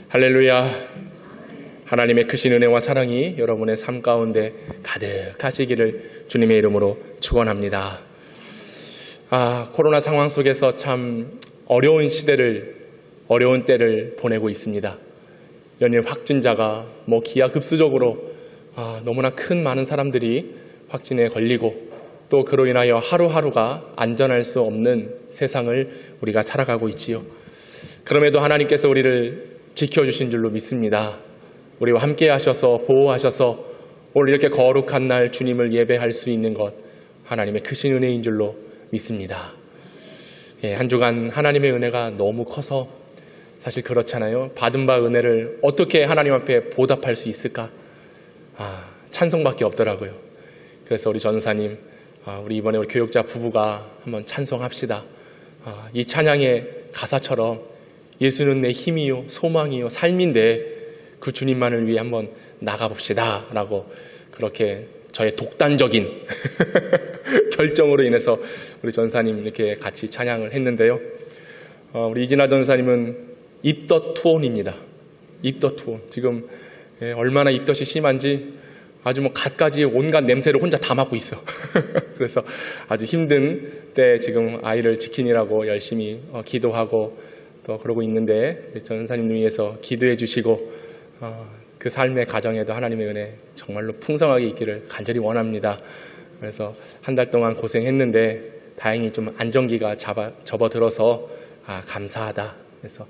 할렐루야. 하나님의 크신 은혜와 사랑이 여러분의 삶 가운데 가득하시기를 주님의 이름으로 축원합니다. 코로나 상황 속에서 참 어려운 때를 보내고 있습니다. 연일 확진자가 기하급수적으로 너무나 많은 사람들이 확진에 걸리고 또 그로 인하여 하루하루가 안전할 수 없는 세상을 우리가 살아가고 있지요. 그럼에도 하나님께서 우리를 지켜주신 줄로 믿습니다. 우리와 함께 하셔서 보호하셔서 오늘 이렇게 거룩한 날 주님을 예배할 수 있는 것 하나님의 크신 은혜인 줄로 믿습니다. 한 주간 하나님의 은혜가 너무 커서 사실 그렇잖아요. 받은 바 은혜를 어떻게 하나님 앞에 보답할 수 있을까? 찬송밖에 없더라고요. 그래서 우리 전사님, 우리 이번에 우리 교육자 부부가 한번 찬송합시다. 이 찬양의 가사처럼 예수는 내 힘이요 소망이요 삶인데 그 주님만을 위해 한번 나가봅시다 라고 그렇게 저의 독단적인 결정으로 인해서 우리 전사님 이렇게 같이 찬양을 했는데요. 우리 이진아 전사님은 입덧 투혼입니다. 입덧 투혼. 지금 얼마나 입덧이 심한지 아주 갖가지 온갖 냄새를 혼자 다 맡고 있어. 그래서 아주 힘든 때 지금 아이를 지키느라고 열심히 기도하고 또 그러고 있는데 전사님 위해서 기도해 주시고 그 삶의 가정에도 하나님의 은혜 정말로 풍성하게 있기를 간절히 원합니다. 그래서 한 달 동안 고생했는데 다행히 좀 안정기가 접어들어서 감사하다. 그래서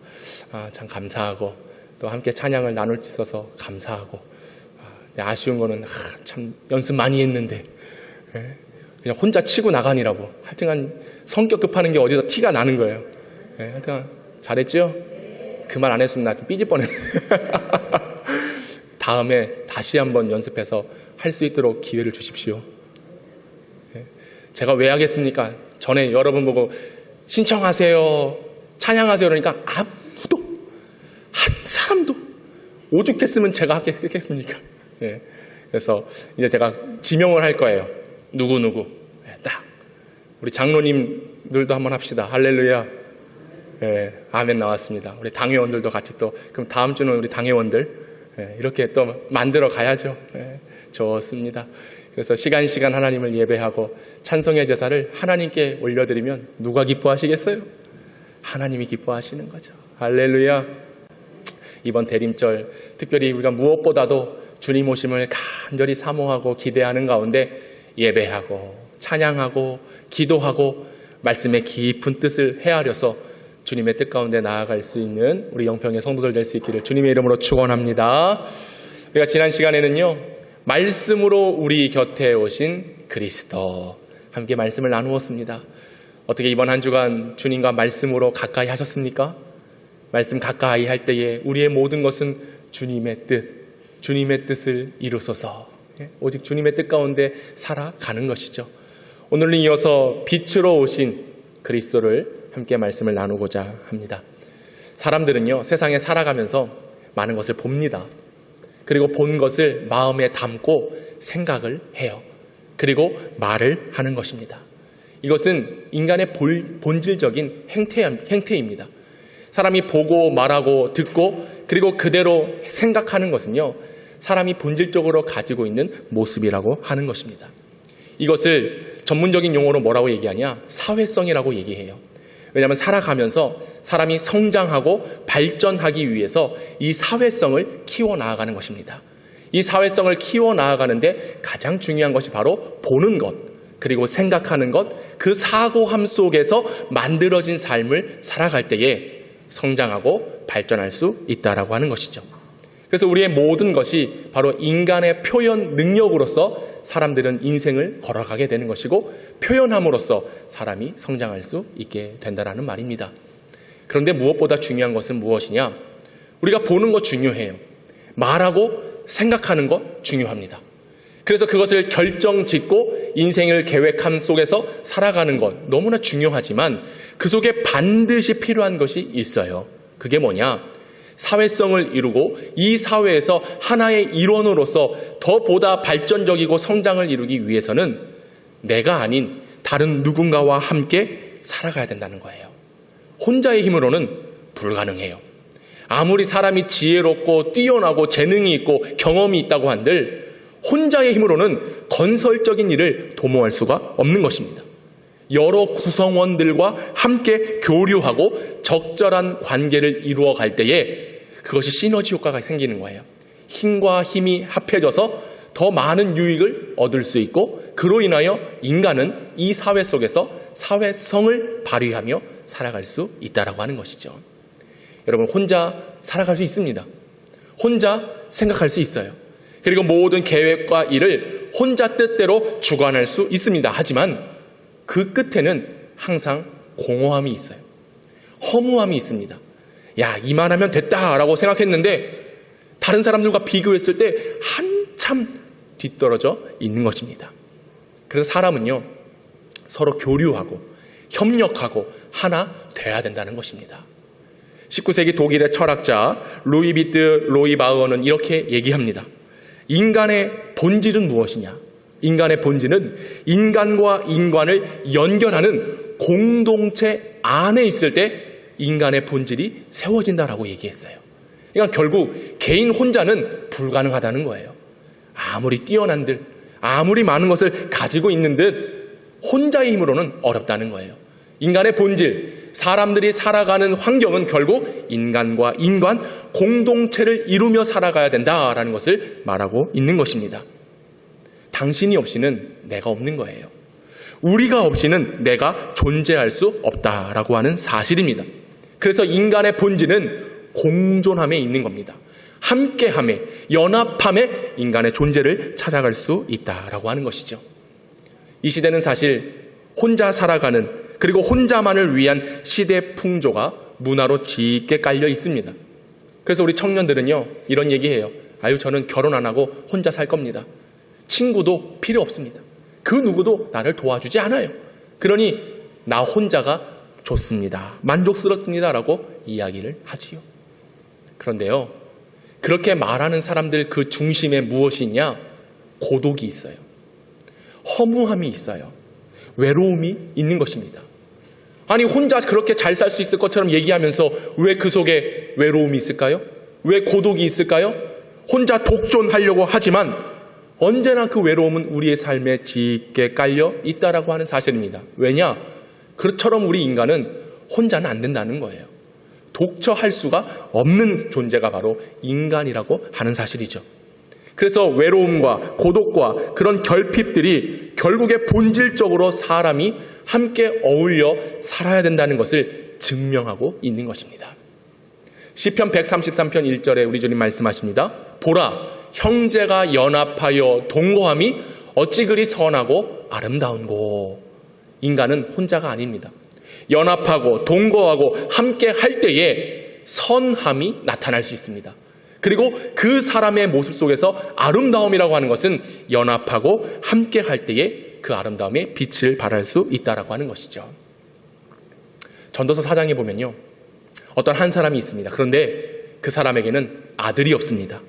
참 감사하고 또 함께 찬양을 나눌 수 있어서 감사하고 아쉬운 거는 참 연습 많이 했는데 그냥 혼자 치고 나가니라고 하여튼 성격 급하는 게 어디서 티가 나는 거예요. 하여튼 잘했죠? 그 말 안 했으면 나 좀 삐질 뻔했네. 다음에 다시 한번 연습해서 할 수 있도록 기회를 주십시오. 제가 왜 하겠습니까? 전에 여러분 보고 신청하세요, 찬양하세요 그러니까 아무도 한 사람도 오죽했으면 제가 하겠습니까? 그래서 이제 제가 지명을 할 거예요. 누구 딱 우리 장로님들도 한번 합시다. 할렐루야. 아멘 나왔습니다. 우리 당회원들도 같이 또 그럼 다음 주는 우리 당회원들 이렇게 또 만들어 가야죠. 좋습니다. 그래서 시간 하나님을 예배하고 찬송의 제사를 하나님께 올려드리면 누가 기뻐하시겠어요? 하나님이 기뻐하시는 거죠. 할렐루야. 이번 대림절 특별히 우리가 무엇보다도 주님 오심을 간절히 사모하고 기대하는 가운데 예배하고 찬양하고 기도하고 말씀의 깊은 뜻을 헤아려서 주님의 뜻 가운데 나아갈 수 있는 우리 영평의 성도들 될 수 있기를 주님의 이름으로 축원합니다. 우리가 지난 시간에는요, 말씀으로 우리 곁에 오신 그리스도 함께 말씀을 나누었습니다. 어떻게 이번 한 주간 주님과 말씀으로 가까이 하셨습니까? 말씀 가까이 할 때에 우리의 모든 것은 주님의 뜻을 이루소서. 오직 주님의 뜻 가운데 살아가는 것이죠. 오늘은 이어서 빛으로 오신 그리스도를 함께 말씀을 나누고자 합니다. 사람들은요, 세상에 살아가면서 많은 것을 봅니다. 그리고 본 것을 마음에 담고 생각을 해요. 그리고 말을 하는 것입니다. 이것은 인간의 본질적인 행태입니다. 사람이 보고 말하고 듣고 그리고 그대로 생각하는 것은요, 사람이 본질적으로 가지고 있는 모습이라고 하는 것입니다. 이것을 전문적인 용어로 뭐라고 얘기하냐? 사회성이라고 얘기해요. 왜냐하면 살아가면서 사람이 성장하고 발전하기 위해서 이 사회성을 키워나가는 것입니다. 이 사회성을 키워나가는데 가장 중요한 것이 바로 보는 것, 그리고 생각하는 것, 그 사고함 속에서 만들어진 삶을 살아갈 때에 성장하고 발전할 수 있다라고 하는 것이죠. 그래서 우리의 모든 것이 바로 인간의 표현 능력으로서 사람들은 인생을 걸어가게 되는 것이고 표현함으로써 사람이 성장할 수 있게 된다는 말입니다. 그런데 무엇보다 중요한 것은 무엇이냐? 우리가 보는 것 중요해요. 말하고 생각하는 것 중요합니다. 그래서 그것을 결정짓고 인생을 계획함 속에서 살아가는 것 너무나 중요하지만 그 속에 반드시 필요한 것이 있어요. 그게 뭐냐? 사회성을 이루고 이 사회에서 하나의 일원으로서 더 보다 발전적이고 성장을 이루기 위해서는 내가 아닌 다른 누군가와 함께 살아가야 된다는 거예요. 혼자의 힘으로는 불가능해요. 아무리 사람이 지혜롭고 뛰어나고 재능이 있고 경험이 있다고 한들 혼자의 힘으로는 건설적인 일을 도모할 수가 없는 것입니다. 여러 구성원들과 함께 교류하고 적절한 관계를 이루어 갈 때에 그것이 시너지 효과가 생기는 거예요. 힘과 힘이 합해져서 더 많은 유익을 얻을 수 있고 그로 인하여 인간은 이 사회 속에서 사회성을 발휘하며 살아갈 수 있다라고 하는 것이죠. 여러분, 혼자 살아갈 수 있습니다. 혼자 생각할 수 있어요. 그리고 모든 계획과 일을 혼자 뜻대로 주관할 수 있습니다. 하지만 그 끝에는 항상 공허함이 있어요. 허무함이 있습니다. 야, 이만하면 됐다라고 생각했는데 다른 사람들과 비교했을 때 한참 뒤떨어져 있는 것입니다. 그래서 사람은요, 서로 교류하고 협력하고 하나 돼야 된다는 것입니다. 19세기 독일의 철학자 루이 비트 로이바흐어는 이렇게 얘기합니다. 인간의 본질은 무엇이냐? 인간의 본질은 인간과 인간을 연결하는 공동체 안에 있을 때 인간의 본질이 세워진다라고 얘기했어요. 그러니까 결국 개인 혼자는 불가능하다는 거예요. 아무리 뛰어난들, 아무리 많은 것을 가지고 있는 듯 혼자의 힘으로는 어렵다는 거예요. 인간의 본질, 사람들이 살아가는 환경은 결국 인간과 인간 공동체를 이루며 살아가야 된다라는 것을 말하고 있는 것입니다. 당신이 없이는 내가 없는 거예요. 우리가 없이는 내가 존재할 수 없다라고 하는 사실입니다. 그래서 인간의 본질은 공존함에 있는 겁니다. 함께함에, 연합함에 인간의 존재를 찾아갈 수 있다라고 하는 것이죠. 이 시대는 사실 혼자 살아가는, 그리고 혼자만을 위한 시대 풍조가 문화로 짙게 깔려 있습니다. 그래서 우리 청년들은요, 이런 얘기해요. 아유, 저는 결혼 안 하고 혼자 살 겁니다. 친구도 필요 없습니다. 그 누구도 나를 도와주지 않아요. 그러니 나 혼자가 좋습니다. 만족스럽습니다. 라고 이야기를 하지요. 그런데요, 그렇게 말하는 사람들 그 중심에 무엇이 있냐? 고독이 있어요. 허무함이 있어요. 외로움이 있는 것입니다. 아니, 혼자 그렇게 잘 살 수 있을 것처럼 얘기하면서 왜 그 속에 외로움이 있을까요? 왜 고독이 있을까요? 혼자 독존하려고 하지만 언제나 그 외로움은 우리의 삶에 짙게 깔려 있다라고 하는 사실입니다. 왜냐? 그처럼 우리 인간은 혼자는 안 된다는 거예요. 독처할 수가 없는 존재가 바로 인간이라고 하는 사실이죠. 그래서 외로움과 고독과 그런 결핍들이 결국에 본질적으로 사람이 함께 어울려 살아야 된다는 것을 증명하고 있는 것입니다. 시편 133편 1절에 우리 주님 말씀하십니다. 보라, 형제가 연합하여 동거함이 어찌 그리 선하고 아름다운고. 인간은 혼자가 아닙니다. 연합하고 동거하고 함께 할 때에 선함이 나타날 수 있습니다. 그리고 그 사람의 모습 속에서 아름다움이라고 하는 것은 연합하고 함께 할 때에 그 아름다움의 빛을 발할 수 있다라고 하는 것이죠. 전도서 4장에 보면요, 어떤 한 사람이 있습니다. 그런데 그 사람에게는 아들이 없습니다.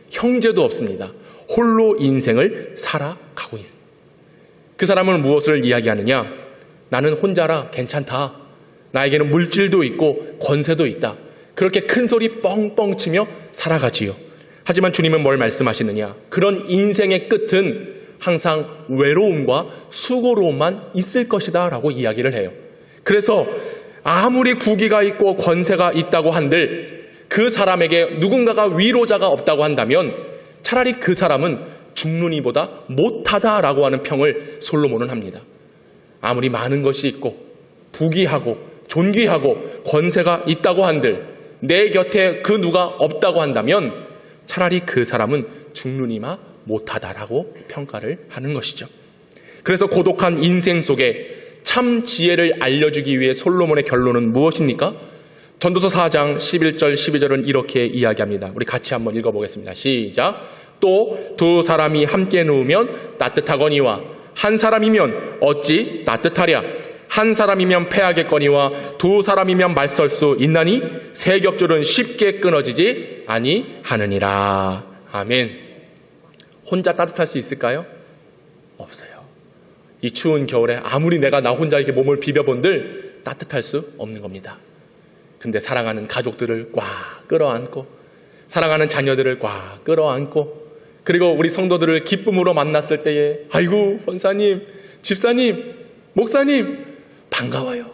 형제도 없습니다. 홀로 인생을 살아가고 있습니다. 그 사람은 무엇을 이야기하느냐? 나는 혼자라 괜찮다. 나에게는 물질도 있고 권세도 있다. 그렇게 큰 소리 뻥뻥 치며 살아가지요. 하지만 주님은 뭘 말씀하시느냐? 그런 인생의 끝은 항상 외로움과 수고로움만 있을 것이다 라고 이야기를 해요. 그래서 아무리 부귀가 있고 권세가 있다고 한들 그 사람에게 누군가가 위로자가 없다고 한다면 차라리 그 사람은 죽는 이보다 못하다라고 하는 평을 솔로몬은 합니다. 아무리 많은 것이 있고 부귀하고 존귀하고 권세가 있다고 한들 내 곁에 그 누가 없다고 한다면 차라리 그 사람은 죽는 이마 못하다라고 평가를 하는 것이죠. 그래서 고독한 인생 속에 참 지혜를 알려주기 위해 솔로몬의 결론은 무엇입니까? 전도서 4장 11절 12절은 이렇게 이야기합니다. 우리 같이 한번 읽어보겠습니다. 시작. 또 두 사람이 함께 누우면 따뜻하거니와 한 사람이면 어찌 따뜻하랴. 한 사람이면 패하겠거니와 두 사람이면 맞설 수 있나니 세 겹줄은 쉽게 끊어지지 아니하느니라. 아멘. 혼자 따뜻할 수 있을까요? 없어요. 이 추운 겨울에 아무리 내가 나 혼자 이렇게 몸을 비벼본들 따뜻할 수 없는 겁니다. 근데 사랑하는 가족들을 꽉 끌어안고, 사랑하는 자녀들을 꽉 끌어안고, 그리고 우리 성도들을 기쁨으로 만났을 때에 아이고 권사님, 집사님, 목사님 반가워요.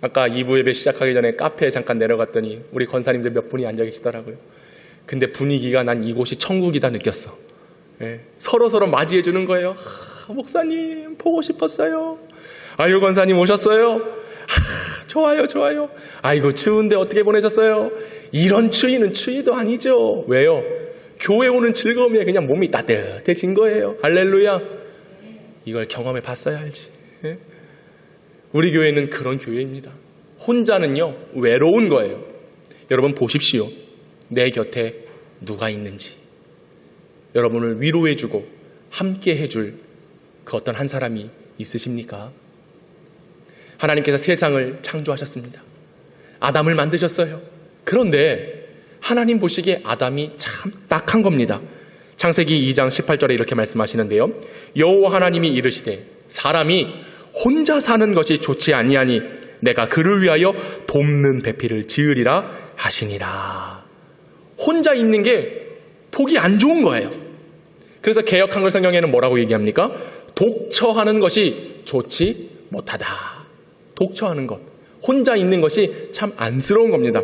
아까 2부 예배 시작하기 전에 카페에 잠깐 내려갔더니 우리 권사님들 몇 분이 앉아 계시더라고요. 근데 분위기가 난 이곳이 천국이다 느꼈어. 예, 서로 맞이해 주는 거예요. 목사님 보고 싶었어요. 아이고 권사님 오셨어요. 좋아요. 아이고 추운데 어떻게 보내셨어요? 이런 추위는 추위도 아니죠. 왜요? 교회 오는 즐거움에 그냥 몸이 따뜻해진 거예요. 할렐루야. 이걸 경험해 봤어야 알지. 예? 우리 교회는 그런 교회입니다. 혼자는요 외로운 거예요. 여러분 보십시오. 내 곁에 누가 있는지, 여러분을 위로해주고 함께 해줄 그 어떤 한 사람이 있으십니까? 하나님께서 세상을 창조하셨습니다. 아담을 만드셨어요. 그런데 하나님 보시기에 아담이 참 딱한 겁니다. 창세기 2장 18절에 이렇게 말씀하시는데요. 여호와 하나님이 이르시되 사람이 혼자 사는 것이 좋지 아니하니 내가 그를 위하여 돕는 배필을 지으리라 하시니라. 혼자 있는 게 보기 안 좋은 거예요. 그래서 개역 한글 성경에는 뭐라고 얘기합니까? 독처하는 것이 좋지 못하다. 독처하는 것, 혼자 있는 것이 참 안쓰러운 겁니다.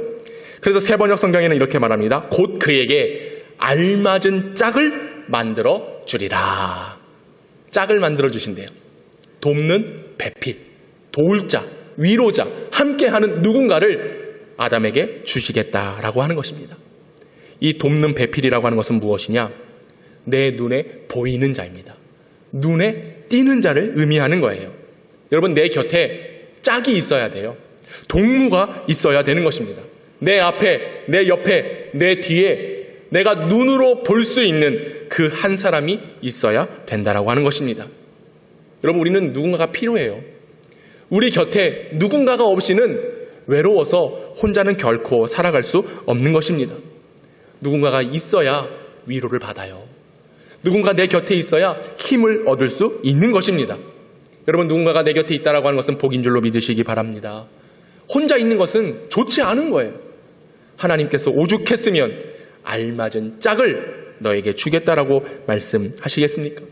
그래서 세번역 성경에는 이렇게 말합니다. 곧 그에게 알맞은 짝을 만들어 주리라. 짝을 만들어 주신대요. 돕는 배필, 도울 자, 위로자, 함께하는 누군가를 아담에게 주시겠다라고 하는 것입니다. 이 돕는 배필이라고 하는 것은 무엇이냐? 내 눈에 보이는 자입니다. 눈에 띄는 자를 의미하는 거예요. 여러분, 내 곁에 짝이 있어야 돼요. 동무가 있어야 되는 것입니다. 내 앞에, 내 옆에, 내 뒤에 내가 눈으로 볼 수 있는 그 한 사람이 있어야 된다라고 하는 것입니다. 여러분, 우리는 누군가가 필요해요. 우리 곁에 누군가가 없이는 외로워서 혼자는 결코 살아갈 수 없는 것입니다. 누군가가 있어야 위로를 받아요. 누군가 내 곁에 있어야 힘을 얻을 수 있는 것입니다. 여러분, 누군가가 내 곁에 있다라고 하는 것은 복인 줄로 믿으시기 바랍니다. 혼자 있는 것은 좋지 않은 거예요. 하나님께서 오죽했으면 알맞은 짝을 너에게 주겠다라고 말씀하시겠습니까?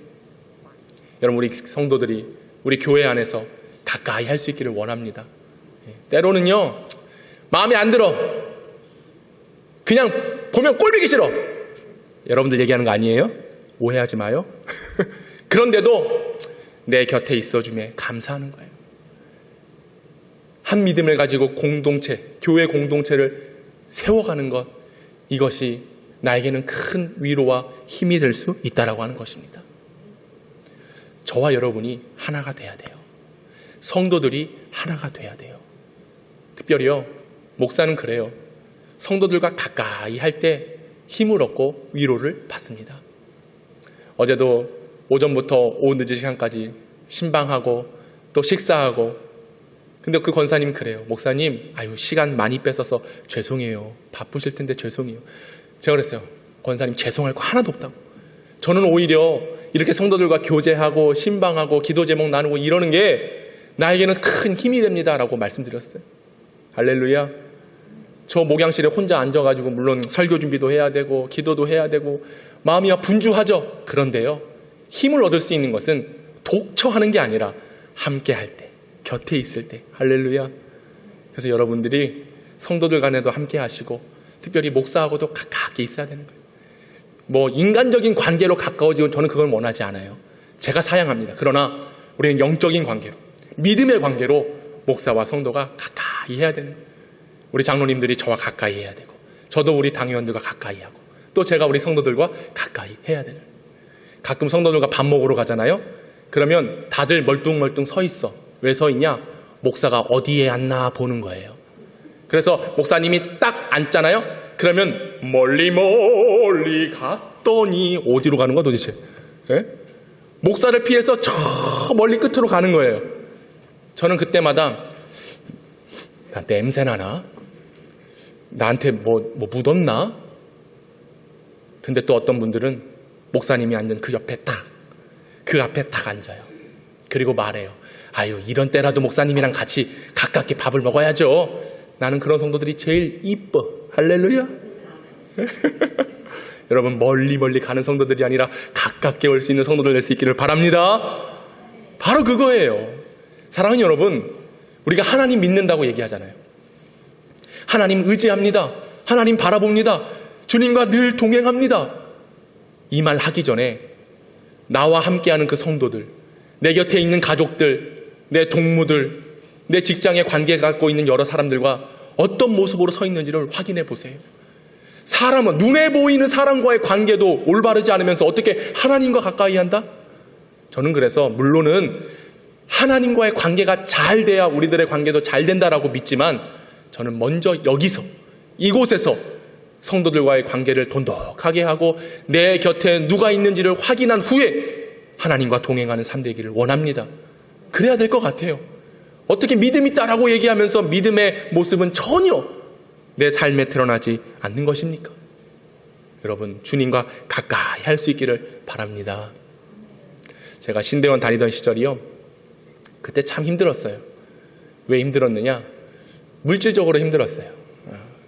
여러분, 우리 성도들이 우리 교회 안에서 가까이 할 수 있기를 원합니다. 때로는요, 마음에 안 들어. 그냥 보면 꼴보기 싫어. 여러분들 얘기하는 거 아니에요? 오해하지 마요. 그런데도 내 곁에 있어줌에 감사하는 거예요. 한 믿음을 가지고 공동체, 교회 공동체를 세워가는 것, 이것이 나에게는 큰 위로와 힘이 될 수 있다라고 하는 것입니다. 저와 여러분이 하나가 돼야 돼요. 성도들이 하나가 돼야 돼요. 특별히요, 목사는 그래요. 성도들과 가까이 할 때 힘을 얻고 위로를 받습니다. 어제도 오전부터 오후 늦은 시간까지 신방하고 또 식사하고, 근데 그 권사님 그래요. 목사님, 시간 많이 뺏어서 죄송해요. 바쁘실 텐데 죄송해요. 제가 그랬어요. 권사님, 죄송할 거 하나도 없다고. 저는 오히려 이렇게 성도들과 교제하고 신방하고 기도 제목 나누고 이러는 게 나에게는 큰 힘이 됩니다라고 말씀드렸어요. 할렐루야. 저 목양실에 혼자 앉아가지고 물론 설교 준비도 해야 되고 기도도 해야 되고 마음이 분주하죠. 그런데요, 힘을 얻을 수 있는 것은 독처하는 게 아니라 함께 할 때, 곁에 있을 때. 할렐루야. 그래서 여러분들이 성도들 간에도 함께 하시고 특별히 목사하고도 가깝게 있어야 되는 거예요. 뭐 인간적인 관계로 가까워지고 저는 그걸 원하지 않아요. 제가 사양합니다. 그러나 우리는 영적인 관계로, 믿음의 관계로 목사와 성도가 가까이 해야 되는 거예요. 우리 장로님들이 저와 가까이 해야 되고, 저도 우리 당회원들과 가까이 하고, 또 제가 우리 성도들과 가까이 해야 되는 거예요. 가끔 성도들과 밥 먹으러 가잖아요. 그러면 다들 멀뚱멀뚱 서 있어. 왜 서 있냐? 목사가 어디에 앉나 보는 거예요. 그래서 목사님이 딱 앉잖아요. 그러면 멀리 갔더니 어디로 가는 거야 도대체? 예? 목사를 피해서 저 멀리 끝으로 가는 거예요. 저는 그때마다 나 냄새 나나? 나한테 뭐 묻었나? 근데 또 어떤 분들은 목사님이 앉은 그 옆에 그 앞에 딱 앉아요. 그리고 말해요. 이런 때라도 목사님이랑 같이 가깝게 밥을 먹어야죠. 나는 그런 성도들이 제일 이뻐. 할렐루야. 여러분, 멀리 가는 성도들이 아니라 가깝게 올 수 있는 성도들 될 수 있기를 바랍니다. 바로 그거예요. 사랑하는 여러분, 우리가 하나님 믿는다고 얘기하잖아요. 하나님 의지합니다. 하나님 바라봅니다. 주님과 늘 동행합니다. 이 말 하기 전에 나와 함께하는 그 성도들, 내 곁에 있는 가족들, 내 동무들, 내 직장에 관계 갖고 있는 여러 사람들과 어떤 모습으로 서 있는지를 확인해 보세요. 사람은 눈에 보이는 사람과의 관계도 올바르지 않으면서 어떻게 하나님과 가까이 한다? 저는 그래서 물론은 하나님과의 관계가 잘 돼야 우리들의 관계도 잘 된다라고 믿지만, 저는 먼저 여기서, 이곳에서 성도들과의 관계를 돈독하게 하고 내 곁에 누가 있는지를 확인한 후에 하나님과 동행하는 삶 되기를 원합니다. 그래야 될 것 같아요. 어떻게 믿음 있다라고 얘기하면서 믿음의 모습은 전혀 내 삶에 드러나지 않는 것입니까? 여러분, 주님과 가까이 할 수 있기를 바랍니다. 제가 신대원 다니던 시절이요, 그때 참 힘들었어요. 왜 힘들었느냐? 물질적으로 힘들었어요.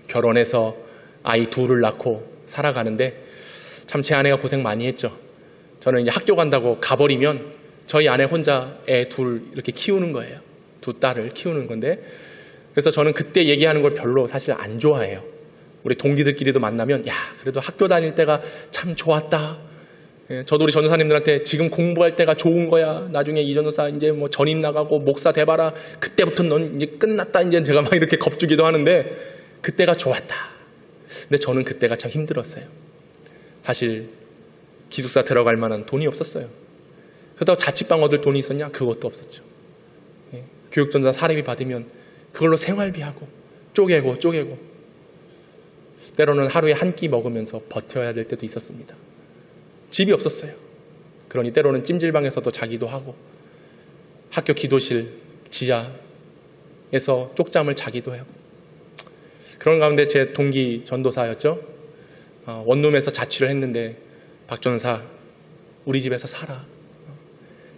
결혼해서 아이 둘을 낳고 살아가는데 참 제 아내가 고생 많이 했죠. 저는 이제 학교 간다고 가버리면 저희 아내 혼자 애 둘 이렇게 키우는 거예요. 두 딸을 키우는 건데, 그래서 저는 그때 얘기하는 걸 별로 사실 안 좋아해요. 우리 동기들끼리도 만나면 야, 그래도 학교 다닐 때가 참 좋았다. 저도 우리 전도사님들한테 지금 공부할 때가 좋은 거야. 나중에 이 전도사 이제 뭐 전임 나가고 목사 돼봐라. 그때부터 넌 이제 끝났다. 이제 제가 막 이렇게 겁주기도 하는데 그때가 좋았다. 근데 저는 그때가 참 힘들었어요. 사실 기숙사 들어갈 만한 돈이 없었어요. 그러다가 자취방 얻을 돈이 있었냐? 그것도 없었죠. 교육전자 사례비 받으면 그걸로 생활비하고 쪼개고 때로는 하루에 한 끼 먹으면서 버텨야 될 때도 있었습니다. 집이 없었어요. 그러니 때로는 찜질방에서도 자기도 하고 학교 기도실 지하에서 쪽잠을 자기도 해요. 그런 가운데 제 동기 전도사였죠. 원룸에서 자취를 했는데, 박 전사 우리 집에서 살아.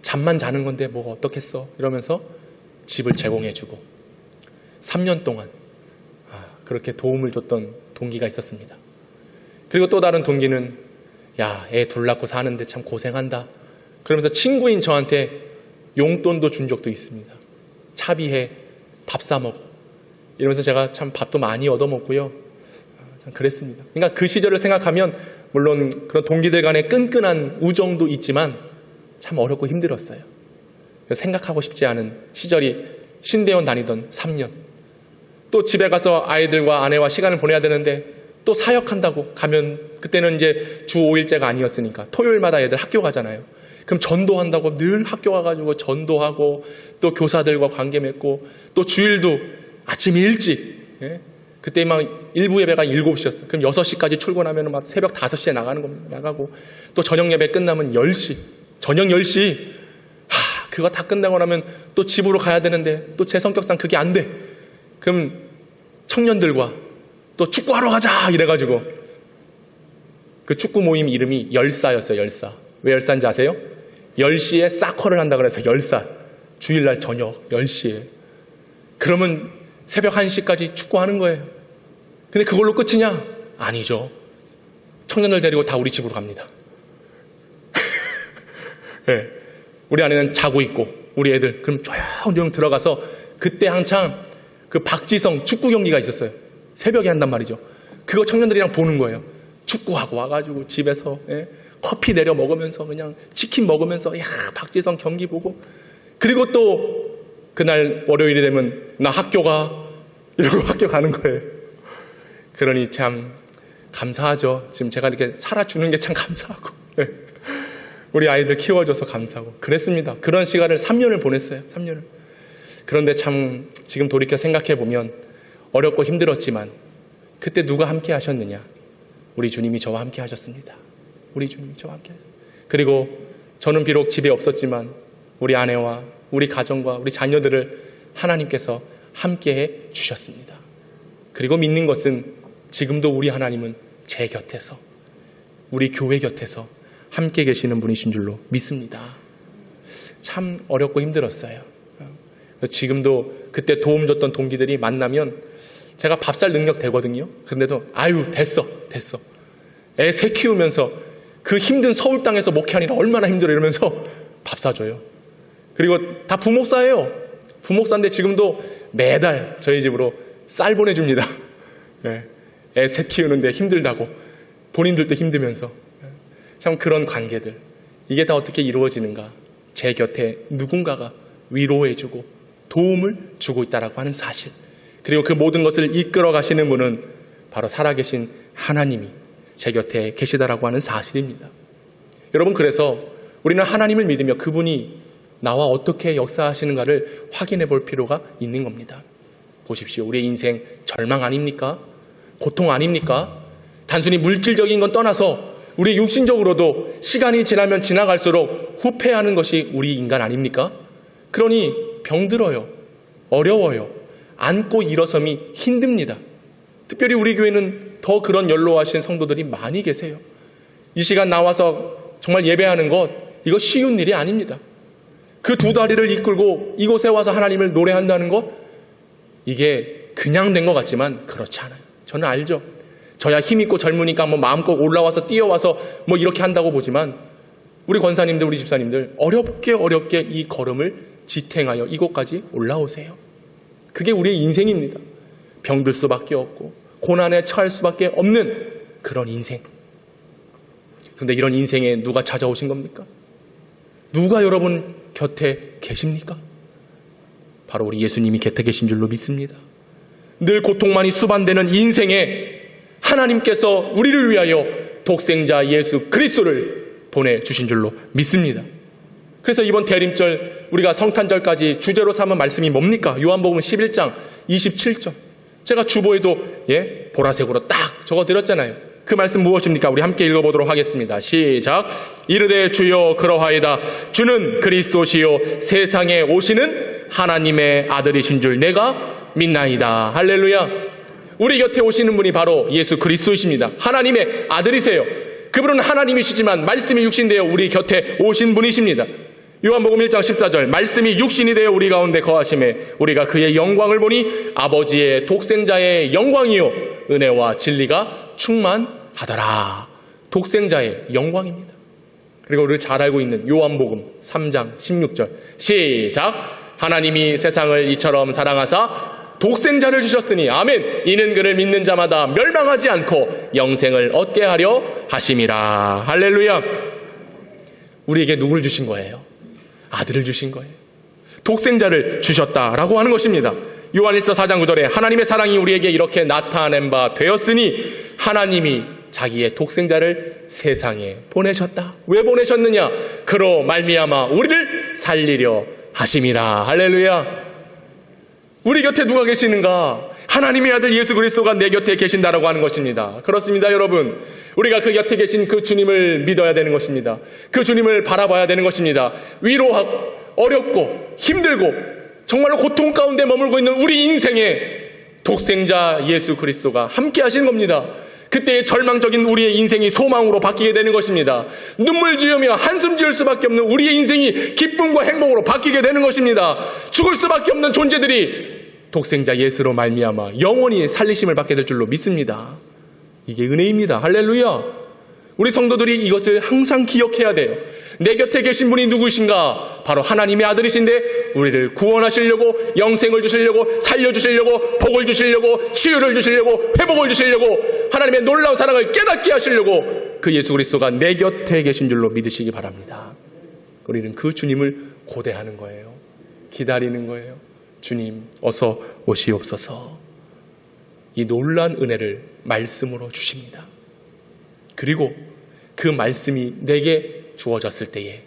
잠만 자는 건데 뭐 어떻겠어 이러면서 집을 제공해주고 3년 동안 그렇게 도움을 줬던 동기가 있었습니다. 그리고 또 다른 동기는 야, 애 둘 낳고 사는데 참 고생한다 그러면서 친구인 저한테 용돈도 준 적도 있습니다. 차비해, 밥 사 먹어 이러면서 제가 참 밥도 많이 얻어먹고요. 참 그랬습니다. 그러니까 그 시절을 생각하면 물론 그런 동기들 간의 끈끈한 우정도 있지만 참 어렵고 힘들었어요. 생각하고 싶지 않은 시절이 신대원 다니던 3년. 또 집에 가서 아이들과 아내와 시간을 보내야 되는데 또 사역한다고 가면, 그때는 이제 주 5일제가 아니었으니까 토요일마다 애들 학교 가잖아요. 그럼 전도한다고 늘 학교 가가지고 전도하고 또 교사들과 관계 맺고 또 주일도 아침 일찍, 그때 막 일부 예배가 7시였어요. 그럼 6시까지 출근하면 막 새벽 5시에 나가는 겁니다. 나가고 또 저녁 예배 끝나면 10시, 저녁 10시. 그거 다 끝나고 나면 또 집으로 가야 되는데 또 제 성격상 그게 안 돼. 그럼 청년들과 또 축구하러 가자 이래가지고 그 축구 모임 이름이 열사였어요. 열사. 왜 열사인지 아세요? 10시에 사커를 한다 그래서 열사. 주일날 저녁 10시에. 그러면 새벽 1시까지 축구하는 거예요. 근데 그걸로 끝이냐? 아니죠. 청년들 데리고 다 우리 집으로 갑니다. 네. 우리 아내는 자고 있고 우리 애들 그럼 조용조용 들어가서, 그때 한창 그 박지성 축구 경기가 있었어요. 새벽에 한단 말이죠. 그거 청년들이랑 보는 거예요. 축구하고 와가지고 집에서 커피 내려 먹으면서 그냥 치킨 먹으면서 야, 박지성 경기 보고, 그리고 또 그날 월요일이 되면 나 학교 가 이러고 학교 가는 거예요. 그러니 참 감사하죠. 지금 제가 이렇게 살아주는 게 참 감사하고 우리 아이들 키워줘서 감사하고 그랬습니다. 그런 시간을 3년을 보냈어요. 3년을. 그런데 참 지금 돌이켜 생각해 보면 어렵고 힘들었지만 그때 누가 함께 하셨느냐? 우리 주님이 저와 함께 하셨습니다. 우리 주님이 저와 함께 하셨습니다. 그리고 저는 비록 집에 없었지만 우리 아내와 우리 가정과 우리 자녀들을 하나님께서 함께해 주셨습니다. 그리고 믿는 것은 지금도 우리 하나님은 제 곁에서, 우리 교회 곁에서 함께 계시는 분이신 줄로 믿습니다. 참 어렵고 힘들었어요. 지금도 그때 도움 줬던 동기들이 만나면 제가 밥 살 능력 되거든요. 근데도 아유 됐어. 애 새 키우면서 그 힘든 서울 땅에서 목회하니까 얼마나 힘들어 이러면서 밥 사줘요. 그리고 다 부목사예요. 부목사인데 지금도 매달 저희 집으로 쌀 보내줍니다. 애 새 키우는데 힘들다고 본인들도 힘들면서. 참 그런 관계들, 이게 다 어떻게 이루어지는가. 제 곁에 누군가가 위로해주고 도움을 주고 있다라고 하는 사실, 그리고 그 모든 것을 이끌어 가시는 분은 바로 살아계신 하나님이 제 곁에 계시다라고 하는 사실입니다. 여러분, 그래서 우리는 하나님을 믿으며 그분이 나와 어떻게 역사하시는가를 확인해 볼 필요가 있는 겁니다. 보십시오. 우리의 인생 절망 아닙니까? 고통 아닙니까? 단순히 물질적인 건 떠나서 우리 육신적으로도 시간이 지나면 지나갈수록 후퇴하는 것이 우리 인간 아닙니까? 그러니 병들어요. 어려워요. 앉고 일어섬이 힘듭니다. 특별히 우리 교회는 더 그런 연로하신 성도들이 많이 계세요. 이 시간 나와서 정말 예배하는 것, 이거 쉬운 일이 아닙니다. 그 두 다리를 이끌고 이곳에 와서 하나님을 노래한다는 것, 이게 그냥 된 것 같지만 그렇지 않아요. 저는 알죠. 저야 힘있고 젊으니까 뭐 마음껏 올라와서 뛰어와서 뭐 이렇게 한다고 보지만 우리 권사님들, 우리 집사님들 어렵게 이 걸음을 지탱하여 이곳까지 올라오세요. 그게 우리의 인생입니다. 병들 수밖에 없고 고난에 처할 수밖에 없는 그런 인생. 그런데 이런 인생에 누가 찾아오신 겁니까? 누가 여러분 곁에 계십니까? 바로 우리 예수님이 곁에 계신 줄로 믿습니다. 늘 고통만이 수반되는 인생에 하나님께서 우리를 위하여 독생자 예수 그리스도를 보내주신 줄로 믿습니다. 그래서 이번 대림절, 우리가 성탄절까지 주제로 삼은 말씀이 뭡니까? 요한복음 11장 27절. 제가 주보에도 보라색으로 딱 적어드렸잖아요. 그 말씀 무엇입니까? 우리 함께 읽어보도록 하겠습니다. 시작. 이르되 주여 그러하이다. 주는 그리스도시요 세상에 오시는 하나님의 아들이신 줄 내가 믿나이다. 할렐루야. 우리 곁에 오시는 분이 바로 예수 그리스도이십니다. 하나님의 아들이세요. 그분은 하나님이시지만 말씀이 육신되어 우리 곁에 오신 분이십니다. 요한복음 1장 14절, 말씀이 육신이 되어 우리 가운데 거하심에 우리가 그의 영광을 보니 아버지의 독생자의 영광이요 은혜와 진리가 충만하더라. 독생자의 영광입니다. 그리고 우리가 잘 알고 있는 요한복음 3장 16절, 시작. 하나님이 세상을 이처럼 사랑하사 독생자를 주셨으니 아멘. 이는 그를 믿는 자마다 멸망하지 않고 영생을 얻게 하려 하심이라. 할렐루야. 우리에게 누굴 주신 거예요? 아들을 주신 거예요. 독생자를 주셨다라고 하는 것입니다. 요한일서 4장 9절에 하나님의 사랑이 우리에게 이렇게 나타낸 바 되었으니 하나님이 자기의 독생자를 세상에 보내셨다. 왜 보내셨느냐? 그로 말미암아 우리를 살리려 하심이라. 할렐루야. 우리 곁에 누가 계시는가? 하나님의 아들 예수 그리스도가 내 곁에 계신다라고 하는 것입니다. 그렇습니다, 여러분. 우리가 그 곁에 계신 그 주님을 믿어야 되는 것입니다. 그 주님을 바라봐야 되는 것입니다. 위로하고 어렵고 힘들고 정말로 고통 가운데 머물고 있는 우리 인생에 독생자 예수 그리스도가 함께 하시는 겁니다. 그때의 절망적인 우리의 인생이 소망으로 바뀌게 되는 것입니다. 눈물 지으며 한숨 지을 수밖에 없는 우리의 인생이 기쁨과 행복으로 바뀌게 되는 것입니다. 죽을 수밖에 없는 존재들이 독생자 예수로 말미암아 영원히 살리심을 받게 될 줄로 믿습니다. 이게 은혜입니다. 할렐루야. 우리 성도들이 이것을 항상 기억해야 돼요. 내 곁에 계신 분이 누구신가? 바로 하나님의 아들이신데 우리를 구원하시려고, 영생을 주시려고, 살려주시려고, 복을 주시려고, 치유를 주시려고, 회복을 주시려고, 하나님의 놀라운 사랑을 깨닫게 하시려고 그 예수 그리스도가 내 곁에 계신 줄로 믿으시기 바랍니다. 우리는 그 주님을 고대하는 거예요. 기다리는 거예요. 주님 어서 오시옵소서. 이 놀라운 은혜를 말씀으로 주십니다. 그리고 그 말씀이 내게 주어졌을 때에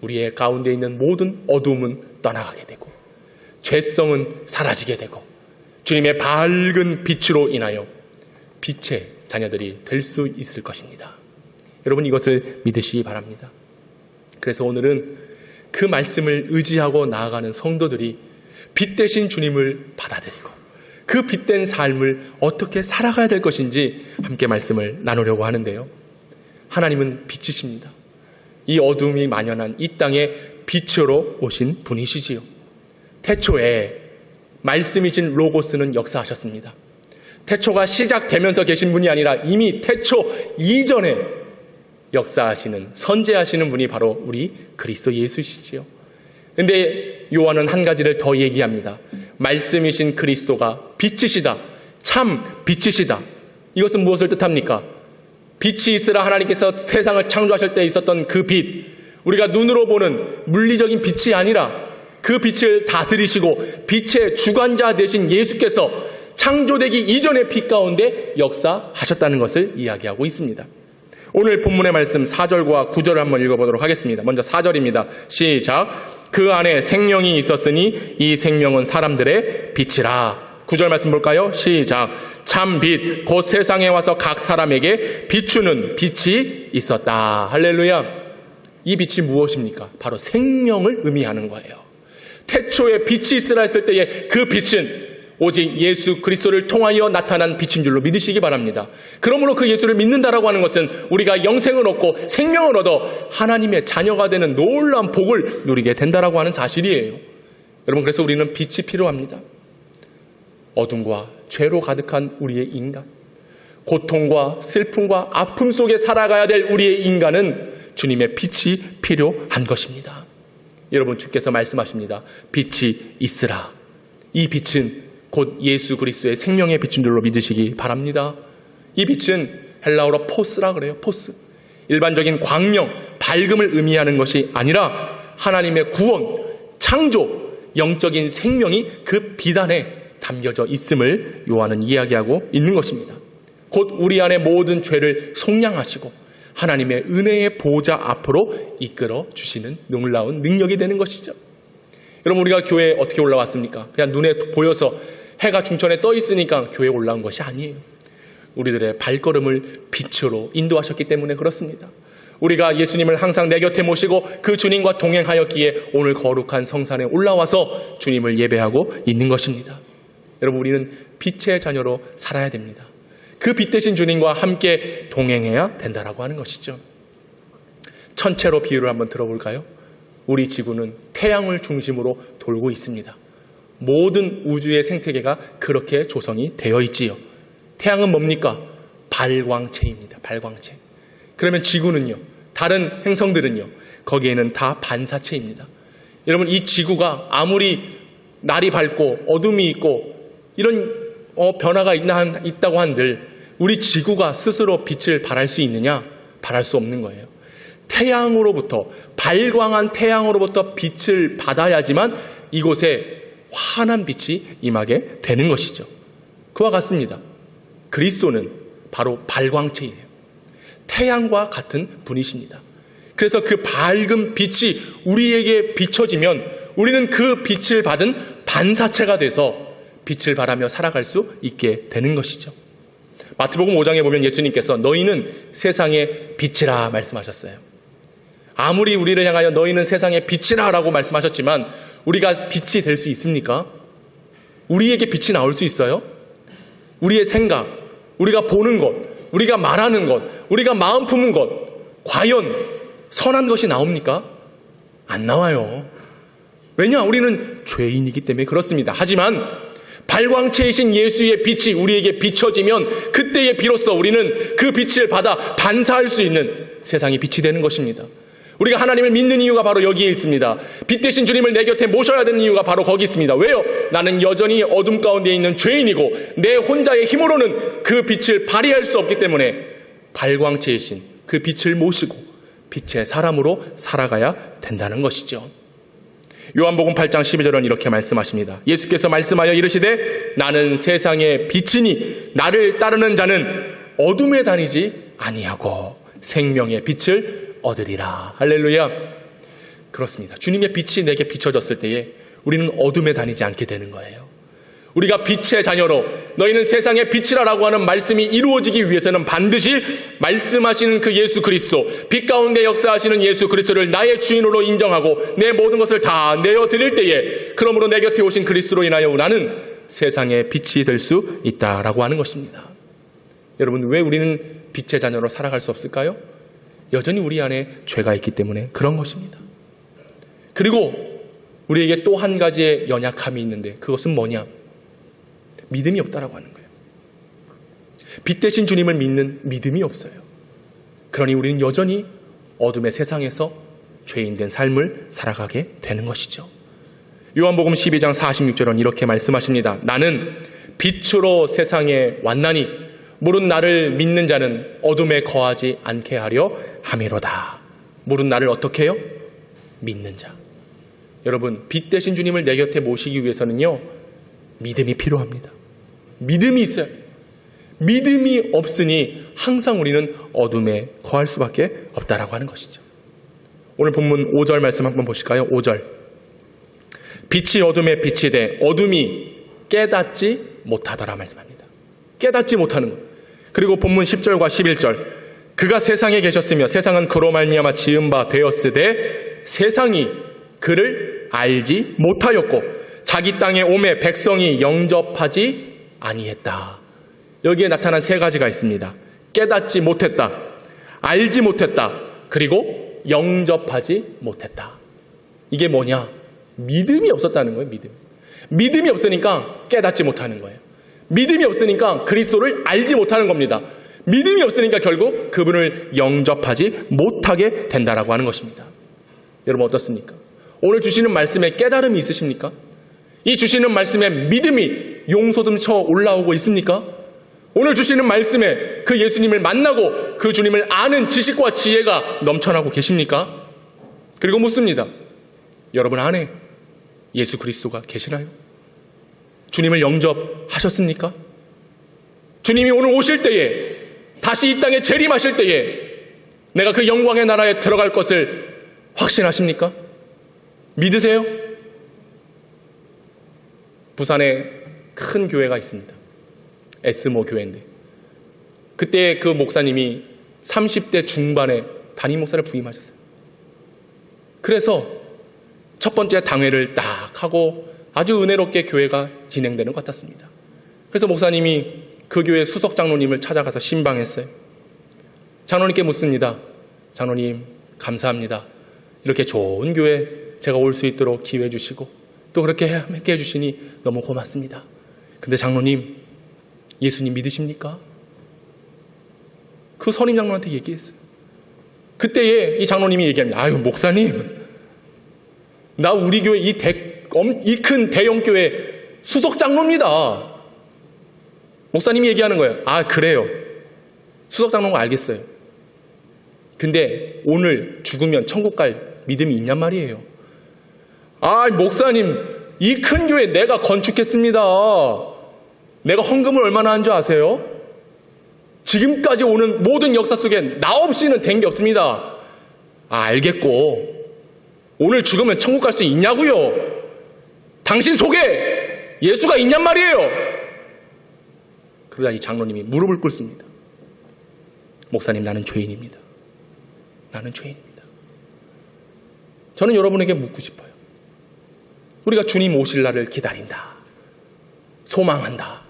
우리의 가운데 있는 모든 어두움은 떠나가게 되고 죄성은 사라지게 되고 주님의 밝은 빛으로 인하여 빛의 자녀들이 될 수 있을 것입니다. 여러분, 이것을 믿으시기 바랍니다. 그래서 오늘은 그 말씀을 의지하고 나아가는 성도들이 빛 대신 주님을 받아들이고 그 빛된 삶을 어떻게 살아가야 될 것인지 함께 말씀을 나누려고 하는데요. 하나님은 빛이십니다. 이 어둠이 만연한 이 땅에 빛으로 오신 분이시지요. 태초에 말씀이신 로고스는 역사하셨습니다. 태초가 시작되면서 계신 분이 아니라 이미 태초 이전에 역사하시는, 선재하시는 분이 바로 우리 그리스도 예수시지요. 근데 요한은 한 가지를 더 얘기합니다. 말씀이신 그리스도가 빛이시다. 참 빛이시다. 이것은 무엇을 뜻합니까? 빛이 있으라 하나님께서 세상을 창조하실 때 있었던 그 빛, 우리가 눈으로 보는 물리적인 빛이 아니라 그 빛을 다스리시고 빛의 주관자 되신 예수께서 창조되기 이전의 빛 가운데 역사하셨다는 것을 이야기하고 있습니다. 오늘 본문의 말씀 4절과 9절을 한번 읽어보도록 하겠습니다. 먼저 4절입니다. 시작. 그 안에 생명이 있었으니 이 생명은 사람들의 빛이라. 9절 말씀 볼까요? 시작. 참 빛, 곧 세상에 와서 각 사람에게 비추는 빛이 있었다. 할렐루야. 이 빛이 무엇입니까? 바로 생명을 의미하는 거예요. 태초에 빛이 있으라 했을 때의 그 빛은 오직 예수 그리스도를 통하여 나타난 빛인 줄로 믿으시기 바랍니다. 그러므로 그 예수를 믿는다라고 하는 것은 우리가 영생을 얻고 생명을 얻어 하나님의 자녀가 되는 놀라운 복을 누리게 된다라고 하는 사실이에요. 여러분, 그래서 우리는 빛이 필요합니다. 어둠과 죄로 가득한 우리의 인간, 고통과 슬픔과 아픔 속에 살아가야 될 우리의 인간은 주님의 빛이 필요한 것입니다. 여러분, 주께서 말씀하십니다. 빛이 있으라. 이 빛은 곧 예수 그리스도의 생명의 빛인 줄로 믿으시기 바랍니다. 이 빛은 헬라어로 포스라 그래요. 포스. 일반적인 광명, 밝음을 의미하는 것이 아니라 하나님의 구원, 창조, 영적인 생명이 그 빛 안에 담겨져 있음을 요한은 이야기하고 있는 것입니다. 곧 우리 안에 모든 죄를 속량하시고 하나님의 은혜의 보좌 앞으로 이끌어 주시는 놀라운 능력이 되는 것이죠. 여러분, 우리가 교회에 어떻게 올라왔습니까? 그냥 눈에 보여서 해가 중천에 떠 있으니까 교회에 올라온 것이 아니에요. 우리들의 발걸음을 빛으로 인도하셨기 때문에 그렇습니다. 우리가 예수님을 항상 내 곁에 모시고 그 주님과 동행하였기에 오늘 거룩한 성산에 올라와서 주님을 예배하고 있는 것입니다. 여러분, 우리는 빛의 자녀로 살아야 됩니다. 그 빛 대신 주님과 함께 동행해야 된다라고 하는 것이죠. 천체로 비유를 한번 들어볼까요? 우리 지구는 태양을 중심으로 돌고 있습니다. 모든 우주의 생태계가 그렇게 조성이 되어 있지요. 태양은 뭡니까? 발광체입니다. 발광체. 그러면 지구는요? 다른 행성들은요? 거기에는 다 반사체입니다. 여러분, 이 지구가 아무리 날이 밝고 어둠이 있고 이런 변화가 있다고 한들 우리 지구가 스스로 빛을 발할 수 있느냐? 발할 수 없는 거예요. 태양으로부터, 발광한 태양으로부터 빛을 받아야지만 이곳에 환한 빛이 임하게 되는 것이죠. 그와 같습니다. 그리스도는 바로 발광체이에요. 태양과 같은 분이십니다. 그래서 그 밝은 빛이 우리에게 비춰지면 우리는 그 빛을 받은 반사체가 돼서 빛을 발하며 살아갈 수 있게 되는 것이죠. 마태복음 5장에 보면 예수님께서 너희는 세상의 빛이라 말씀하셨어요. 아무리 우리를 향하여 너희는 세상의 빛이라 라고 말씀하셨지만 우리가 빛이 될 수 있습니까? 우리에게 빛이 나올 수 있어요? 우리의 생각, 우리가 보는 것, 우리가 말하는 것, 우리가 마음 품은 것, 과연 선한 것이 나옵니까? 안 나와요. 왜냐? 우리는 죄인이기 때문에 그렇습니다. 하지만 발광체이신 예수의 빛이 우리에게 비춰지면 그때에 비로소 우리는 그 빛을 받아 반사할 수 있는 세상의 빛이 되는 것입니다. 우리가 하나님을 믿는 이유가 바로 여기에 있습니다. 빛 대신 주님을 내 곁에 모셔야 되는 이유가 바로 거기 있습니다. 왜요? 나는 여전히 어둠 가운데 있는 죄인이고 내 혼자의 힘으로는 그 빛을 발휘할 수 없기 때문에 발광체이신 그 빛을 모시고 빛의 사람으로 살아가야 된다는 것이죠. 요한복음 8장 12절은 이렇게 말씀하십니다. 예수께서 말씀하여 이르시되 나는 세상의 빛이니 나를 따르는 자는 어둠에 다니지 아니하고 생명의 빛을 얻으리라. 할렐루야. 그렇습니다. 주님의 빛이 내게 비춰졌을 때에 우리는 어둠에 다니지 않게 되는 거예요. 우리가 빛의 자녀로 너희는 세상의 빛이라라고 하는 말씀이 이루어지기 위해서는 반드시 말씀하시는 그 예수 그리스도, 빛 가운데 역사하시는 예수 그리스도를 나의 주인으로 인정하고 내 모든 것을 다 내어드릴 때에 그러므로 내 곁에 오신 그리스도로 인하여 나는 세상의 빛이 될 수 있다라고 하는 것입니다. 여러분, 왜 우리는 빛의 자녀로 살아갈 수 없을까요? 여전히 우리 안에 죄가 있기 때문에 그런 것입니다. 그리고 우리에게 또 한 가지의 연약함이 있는데 그것은 뭐냐? 믿음이 없다라고 하는 거예요. 빛 대신 주님을 믿는 믿음이 없어요. 그러니 우리는 여전히 어둠의 세상에서 죄인된 삶을 살아가게 되는 것이죠. 요한복음 12장 46절은 이렇게 말씀하십니다. 나는 빛으로 세상에 왔나니 무릇 나를 믿는 자는 어둠에 거하지 않게 하려 함이로다. 무릇 나를 어떻게 해요? 믿는 자. 여러분, 빛 대신 주님을 내 곁에 모시기 위해서는요, 믿음이 필요합니다. 믿음이 있어야 돼요. 믿음이 없으니 항상 우리는 어둠에 거할 수밖에 없다라고 하는 것이죠. 오늘 본문 5절 말씀 한번 보실까요? 5절. 빛이 어둠에 빛이 돼 어둠이 깨닫지 못하더라 말씀합니다. 깨닫지 못하는 것. 그리고 본문 10절과 11절. 그가 세상에 계셨으며 세상은 그로 말미암아 지은 바 되었으되 세상이 그를 알지 못하였고 자기 땅에 오매 백성이 영접하지 아니했다. 여기에 나타난 세 가지가 있습니다. 깨닫지 못했다, 알지 못했다, 그리고 영접하지 못했다. 이게 뭐냐? 믿음이 없었다는 거예요. 믿음이 없으니까 깨닫지 못하는 거예요. 믿음이 없으니까 그리스도를 알지 못하는 겁니다. 믿음이 없으니까 결국 그분을 영접하지 못하게 된다라고 하는 것입니다. 여러분 어떻습니까? 오늘 주시는 말씀에 깨달음이 있으십니까? 이 주시는 말씀에 믿음이 용솟음쳐 올라오고 있습니까? 오늘 주시는 말씀에 그 예수님을 만나고 그 주님을 아는 지식과 지혜가 넘쳐나고 계십니까? 그리고 묻습니다. 여러분 안에 예수 그리스도가 계시나요? 주님을 영접하셨습니까? 주님이 오늘 오실 때에, 다시 이 땅에 재림하실 때에 내가 그 영광의 나라에 들어갈 것을 확신하십니까? 믿으세요? 부산에 큰 교회가 있습니다. 에스모 교회인데, 그때 그 목사님이 30대 중반에 담임 목사를 부임하셨어요. 그래서 첫 번째 당회를 딱 하고 아주 은혜롭게 교회가 진행되는 것 같았습니다. 그래서 목사님이 그 교회 수석 장로님을 찾아가서 신방했어요. 장로님께 묻습니다. 장로님, 감사합니다. 이렇게 좋은 교회 제가 올 수 있도록 기회 주시고 또 그렇게 함께 해주시니 너무 고맙습니다. 근데 장로님, 예수님 믿으십니까? 그 선임 장로한테 얘기했어요. 그때에 이 장로님이 얘기합니다. 아유, 목사님, 나 우리 교회 이 큰 대형 교회 수석 장로입니다. 목사님이 얘기하는 거예요. 아, 그래요. 수석 장로인 거 알겠어요. 근데 오늘 죽으면 천국 갈 믿음이 있냔 말이에요. 아, 목사님, 이 큰 교회 내가 건축했습니다. 내가 헌금을 얼마나 한 줄 아세요? 지금까지 오는 모든 역사 속에 나 없이는 된 게 없습니다. 아, 알겠고 오늘 죽으면 천국 갈 수 있냐고요? 당신 속에 예수가 있냔 말이에요. 그러다 이 장로님이 무릎을 꿇습니다. 목사님, 나는 죄인입니다. 나는 죄인입니다. 저는 여러분에게 묻고 싶어요. 우리가 주님 오실 날을 기다린다, 소망한다,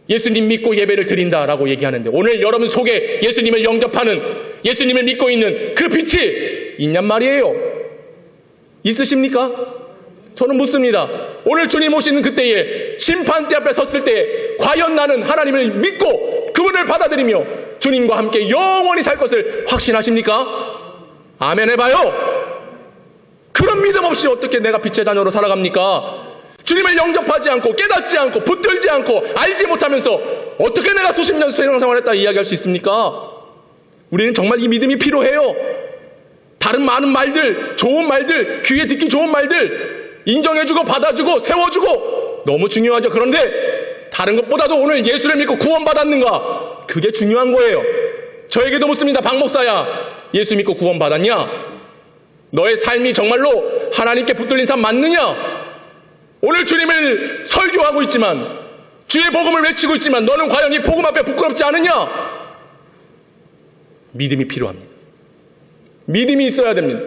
예수님 믿고 예배를 드린다라고 얘기하는데, 오늘 여러분 속에 예수님을 영접하는, 예수님을 믿고 있는 그 빛이 있냔 말이에요. 있으십니까? 저는 묻습니다. 오늘 주님 오시는 그때에 심판대 앞에 섰을 때 과연 나는 하나님을 믿고 그분을 받아들이며 주님과 함께 영원히 살 것을 확신하십니까? 아멘 해봐요. 그런 믿음 없이 어떻게 내가 빛의 자녀로 살아갑니까? 주님을 영접하지 않고 깨닫지 않고 붙들지 않고 알지 못하면서 어떻게 내가 수십 년 신앙생활했다 이야기할 수 있습니까? 우리는 정말 이 믿음이 필요해요. 다른 많은 말들, 좋은 말들, 귀에 듣기 좋은 말들 인정해주고 받아주고 세워주고 너무 중요하죠. 그런데 다른 것보다도 오늘 예수를 믿고 구원받았는가? 그게 중요한 거예요. 저에게도 묻습니다. 박 목사야, 예수 믿고 구원받았냐? 너의 삶이 정말로 하나님께 붙들린 삶 맞느냐? 오늘 주님을 설교하고 있지만, 주의 복음을 외치고 있지만 너는 과연 이 복음 앞에 부끄럽지 않으냐? 믿음이 필요합니다. 믿음이 있어야 됩니다.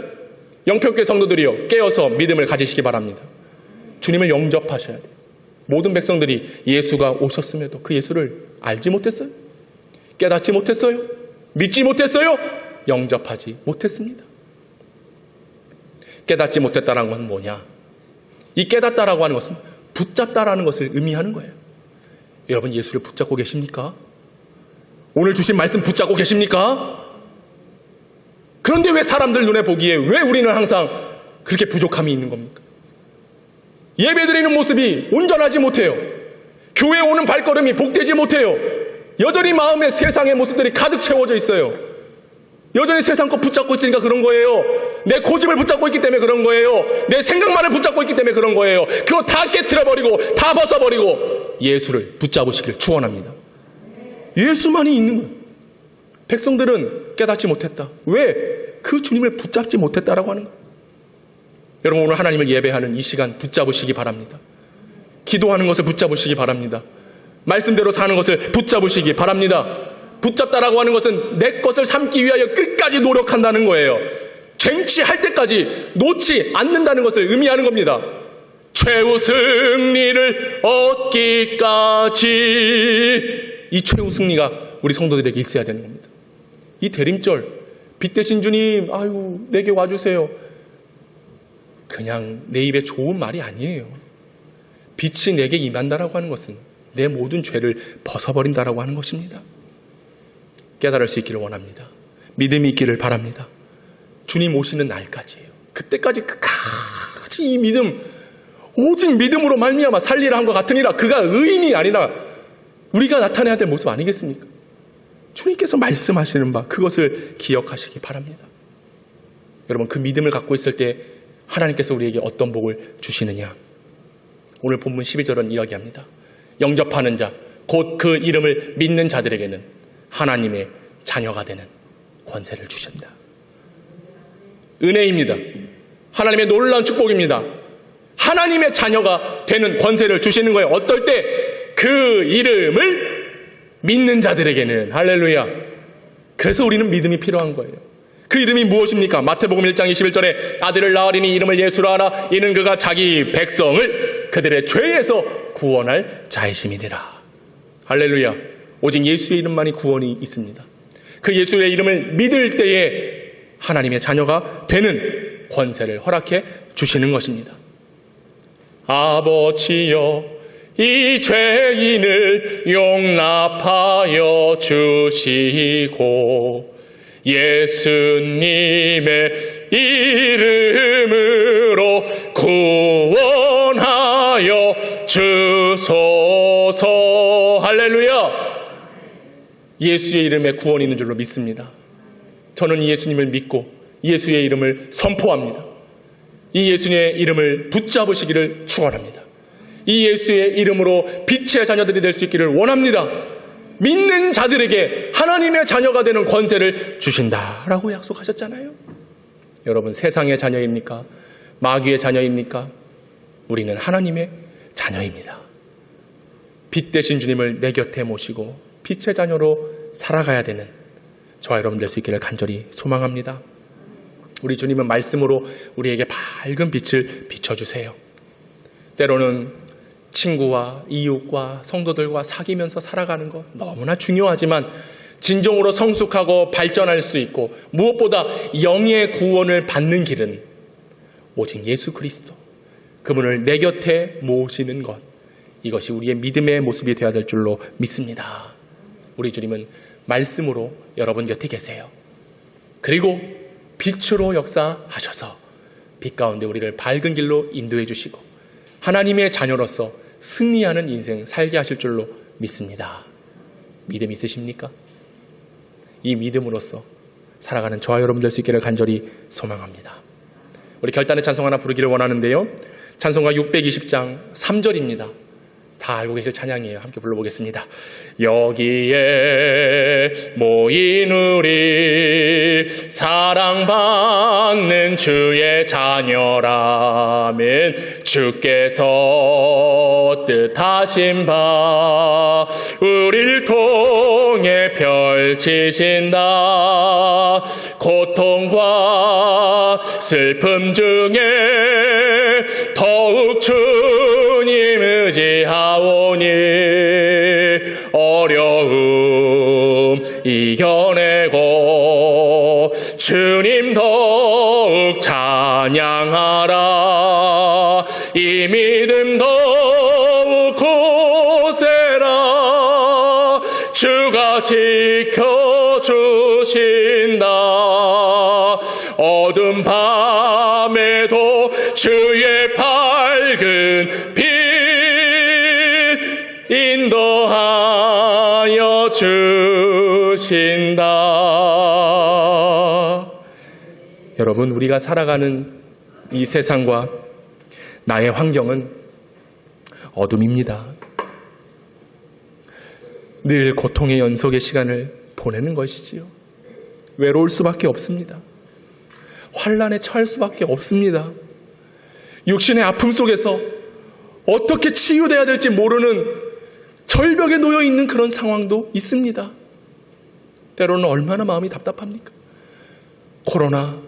영평교회 성도들이요, 깨어서 믿음을 가지시기 바랍니다. 주님을 영접하셔야 돼요. 모든 백성들이 예수가 오셨음에도 그 예수를 알지 못했어요? 깨닫지 못했어요? 믿지 못했어요? 영접하지 못했습니다. 깨닫지 못했다는 건 뭐냐? 이 깨닫다라고 하는 것은 붙잡다라는 것을 의미하는 거예요. 여러분, 예수를 붙잡고 계십니까? 오늘 주신 말씀 붙잡고 계십니까? 그런데 왜 사람들 눈에 보기에 왜 우리는 항상 그렇게 부족함이 있는 겁니까? 예배드리는 모습이 온전하지 못해요. 교회에 오는 발걸음이 복되지 못해요. 여전히 마음에 세상의 모습들이 가득 채워져 있어요. 여전히 세상 거 붙잡고 있으니까 그런 거예요. 내 고집을 붙잡고 있기 때문에 그런 거예요. 내 생각만을 붙잡고 있기 때문에 그런 거예요. 그거 다 깨트려버리고 다 벗어버리고 예수를 붙잡으시길 축원합니다. 예수만이 있는 거예요. 백성들은 깨닫지 못했다. 왜? 그 주님을 붙잡지 못했다라고 하는 거예요. 여러분, 오늘 하나님을 예배하는 이 시간 붙잡으시기 바랍니다. 기도하는 것을 붙잡으시기 바랍니다. 말씀대로 사는 것을 붙잡으시기 바랍니다. 붙잡다라고 하는 것은 내 것을 삼기 위하여 끝까지 노력한다는 거예요. 쟁취할 때까지 놓지 않는다는 것을 의미하는 겁니다. 최후 승리를 얻기까지, 이 최후 승리가 우리 성도들에게 있어야 되는 겁니다. 이 대림절, 빛 대신 주님, 아유, 내게 와주세요. 그냥 내 입에 좋은 말이 아니에요. 빛이 내게 임한다라고 하는 것은 내 모든 죄를 벗어버린다라고 하는 것입니다. 깨달을 수 있기를 원합니다. 믿음이 있기를 바랍니다. 주님 오시는 날까지예요. 그때까지 끝까지 이 믿음, 오직 믿음으로 말미암아 살리라 함과 같으니라. 그가 의인이 아니라 우리가 나타내야 될 모습 아니겠습니까? 주님께서 말씀하시는 바, 그것을 기억하시기 바랍니다. 여러분, 그 믿음을 갖고 있을 때 하나님께서 우리에게 어떤 복을 주시느냐? 오늘 본문 12절은 이야기합니다. 영접하는 자, 곧 그 이름을 믿는 자들에게는 하나님의 자녀가 되는 권세를 주신다. 은혜입니다. 하나님의 놀라운 축복입니다. 하나님의 자녀가 되는 권세를 주시는 거예요. 어떨 때? 그 이름을 믿는 자들에게는. 할렐루야. 그래서 우리는 믿음이 필요한 거예요. 그 이름이 무엇입니까? 마태복음 1장 21절에 아들을 낳으리니 이름을 예수라 하라. 이는 그가 자기 백성을 그들의 죄에서 구원할 자이심이니라. 할렐루야. 오직 예수의 이름만이 구원이 있습니다. 그 예수의 이름을 믿을 때에 하나님의 자녀가 되는 권세를 허락해 주시는 것입니다. 아버지여, 이 죄인을 용납하여 주시고 예수님의 이름으로 구원하여 주소서. 할렐루야. 예수의 이름에 구원이 있는 줄로 믿습니다. 저는 이 예수님을 믿고 예수의 이름을 선포합니다. 이 예수님의 이름을 붙잡으시기를 축원합니다. 이 예수의 이름으로 빛의 자녀들이 될 수 있기를 원합니다. 믿는 자들에게 하나님의 자녀가 되는 권세를 주신다라고 약속하셨잖아요. 여러분, 세상의 자녀입니까? 마귀의 자녀입니까? 우리는 하나님의 자녀입니다. 빛 대신 주님을 내 곁에 모시고 빛의 자녀로 살아가야 되는 저와 여러분 될 수 있기를 간절히 소망합니다. 우리 주님은 말씀으로 우리에게 밝은 빛을 비춰주세요. 때로는 친구와 이웃과 성도들과 사귀면서 살아가는 것 너무나 중요하지만 진정으로 성숙하고 발전할 수 있고 무엇보다 영의 구원을 받는 길은 오직 예수 그리스도, 그분을 내 곁에 모시는 것, 이것이 우리의 믿음의 모습이 되어야 될 줄로 믿습니다. 우리 주님은 말씀으로 여러분 곁에 계세요. 그리고 빛으로 역사하셔서 빛 가운데 우리를 밝은 길로 인도해 주시고 하나님의 자녀로서 승리하는 인생 살게 하실 줄로 믿습니다. 믿음 있으십니까? 이 믿음으로써 살아가는 저와 여러분 될 수 있기를 간절히 소망합니다. 우리 결단의 찬송 하나 부르기를 원하는데요. 찬송가 620장 3절입니다. 다 알고 계실 찬양이에요. 함께 불러보겠습니다. 여기에 모인 우리 사랑받는 주의 자녀라면 주께서 뜻하신 바 우리를 통해 펼치신다. 고통과 슬픔 중에 더욱 주님 의지하오니 어려움 이겨내고 주님 더욱 찬양하라. 이 믿음 더욱 고세라. 주가 다 지켜주신다. 어둠 밤에도 주의 밝은 빛 인도하여 주신다. 여러분, 우리가 살아가는 이 세상과 나의 환경은 어둠입니다. 늘 고통의 연속의 시간을 보내는 것이지요. 외로울 수밖에 없습니다. 환난에 처할 수밖에 없습니다. 육신의 아픔 속에서 어떻게 치유돼야 될지 모르는 절벽에 놓여 있는 그런 상황도 있습니다. 때로는 얼마나 마음이 답답합니까? 코로나,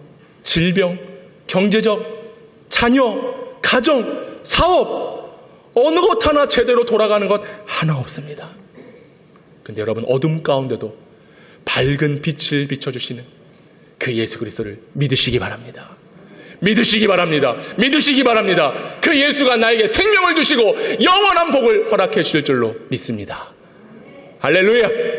질병, 경제적, 자녀, 가정, 사업, 어느 것 하나 제대로 돌아가는 것 하나 없습니다. 근데 여러분, 어둠 가운데도 밝은 빛을 비춰주시는 그 예수 그리스도를 믿으시기 바랍니다. 믿으시기 바랍니다. 믿으시기 바랍니다. 그 예수가 나에게 생명을 주시고 영원한 복을 허락해 주실 줄로 믿습니다. 할렐루야.